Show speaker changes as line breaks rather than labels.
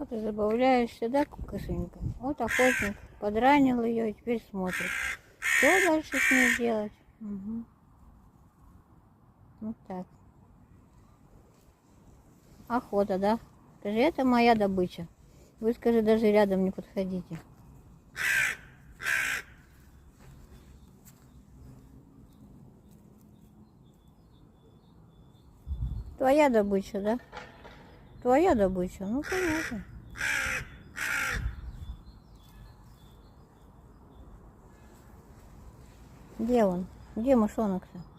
Вот и забавляешься, да, кукушенька? Вот охотник подранил ее и теперь смотрит. Что дальше с ней делать? Угу. Вот так. Охота, да? Скажи, это моя добыча. Вы, скажи, даже рядом не подходите. Твоя добыча, да? Твоя добыча, ну понятно. Где он? Где мышонок-то?